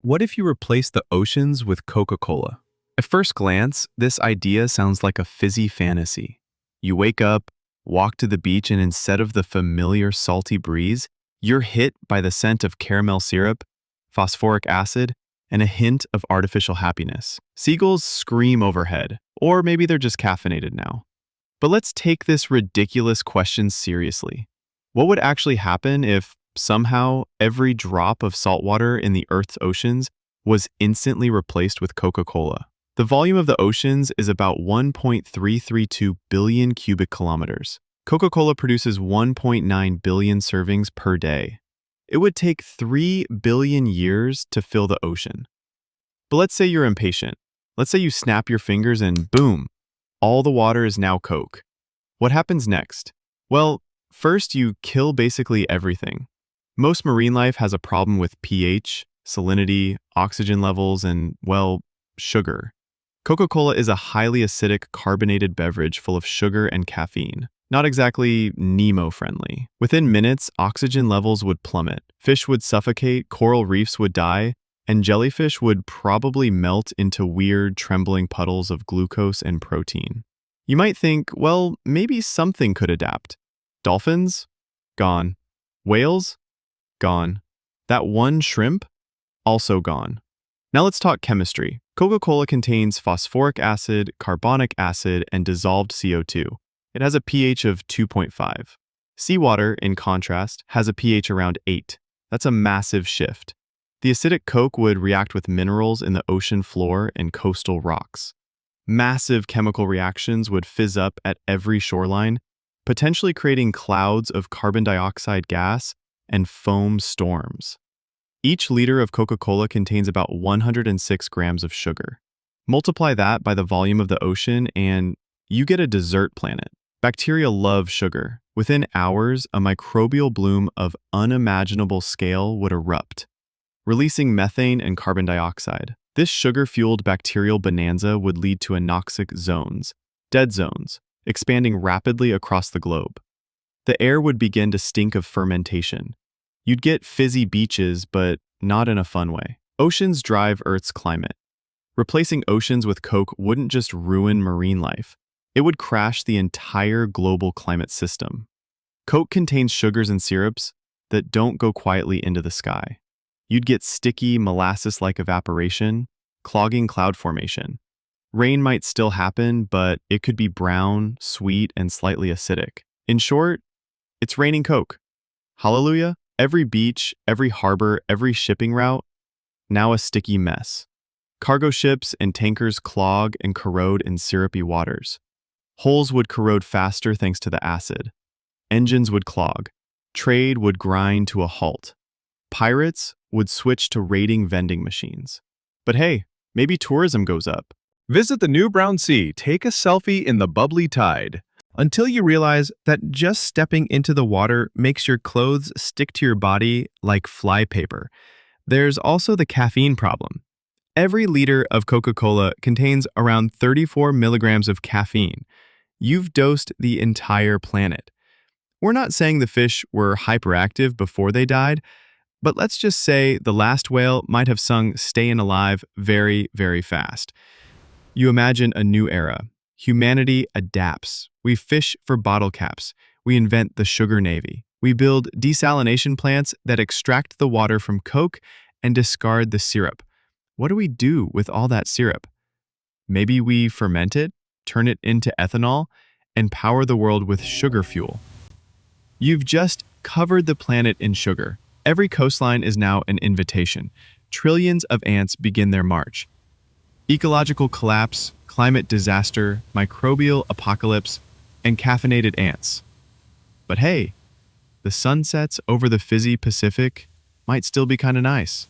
What if you replace the oceans with Coca-Cola? At first glance, this idea sounds like a fizzy fantasy. You wake up, walk to the beach, and instead of the familiar salty breeze, you're hit by the scent of caramel syrup, phosphoric acid, and a hint of artificial happiness. Seagulls scream overhead, or maybe they're just caffeinated now. But let's take this ridiculous question seriously. What would actually happen if, somehow, every drop of salt water in the Earth's oceans was instantly replaced with Coca-Cola? The volume of the oceans is about 1.332 billion cubic kilometers. Coca-Cola produces 1.9 billion servings per day. It would take 3 billion years to fill the ocean. But let's say you're impatient. Let's say you snap your fingers and boom, all the water is now Coke. What happens next? Well, first you kill basically everything. Most marine life has a problem with pH, salinity, oxygen levels, and, well, sugar. Coca-Cola is a highly acidic carbonated beverage full of sugar and caffeine. Not exactly Nemo-friendly. Within minutes, oxygen levels would plummet, fish would suffocate, coral reefs would die, and jellyfish would probably melt into weird, trembling puddles of glucose and protein. You might think, well, maybe something could adapt. Dolphins? Gone. Whales? Gone. That one shrimp? Also gone. Now let's talk chemistry. Coca-Cola contains phosphoric acid, carbonic acid, and dissolved CO2. It has a pH of 2.5. Seawater, in contrast, has a pH around 8. That's a massive shift. The acidic Coke would react with minerals in the ocean floor and coastal rocks. Massive chemical reactions would fizz up at every shoreline, potentially creating clouds of carbon dioxide gas and foam storms. Each liter of Coca-Cola contains about 106 grams of sugar. Multiply that by the volume of the ocean and you get a desert planet. Bacteria love sugar. Within hours, a microbial bloom of unimaginable scale would erupt, releasing methane and carbon dioxide. This sugar-fueled bacterial bonanza would lead to anoxic zones, dead zones, expanding rapidly across the globe. The air would begin to stink of fermentation. You'd get fizzy beaches, but not in a fun way. Oceans drive Earth's climate. Replacing oceans with Coke wouldn't just ruin marine life. It would crash the entire global climate system. Coke contains sugars and syrups that don't go quietly into the sky. You'd get sticky, molasses-like evaporation, clogging cloud formation. Rain might still happen, but it could be brown, sweet, and slightly acidic. In short, it's raining Coke. Hallelujah! Every beach, every harbor, every shipping route, now a sticky mess. Cargo ships and tankers clog and corrode in syrupy waters. Hulls would corrode faster thanks to the acid. Engines would clog. Trade would grind to a halt. Pirates would switch to raiding vending machines. But hey, maybe tourism goes up. Visit the new brown sea, take a selfie in the bubbly tide, until you realize that just stepping into the water makes your clothes stick to your body like flypaper. There's also the caffeine problem. Every liter of Coca-Cola contains around 34 milligrams of caffeine. You've dosed the entire planet. We're not saying the fish were hyperactive before they died, but let's just say the last whale might have sung "Stayin' Alive" very, very fast. You imagine a new era. Humanity adapts. We fish for bottle caps. We invent the sugar navy. We build desalination plants that extract the water from Coke and discard the syrup. What do we do with all that syrup? Maybe we ferment it, turn it into ethanol, and power the world with sugar fuel. You've just covered the planet in sugar. Every coastline is now an invitation. Trillions of ants begin their march. Ecological collapse, climate disaster, microbial apocalypse, and caffeinated ants. But hey, the sunsets over the fizzy Pacific might still be kinda nice.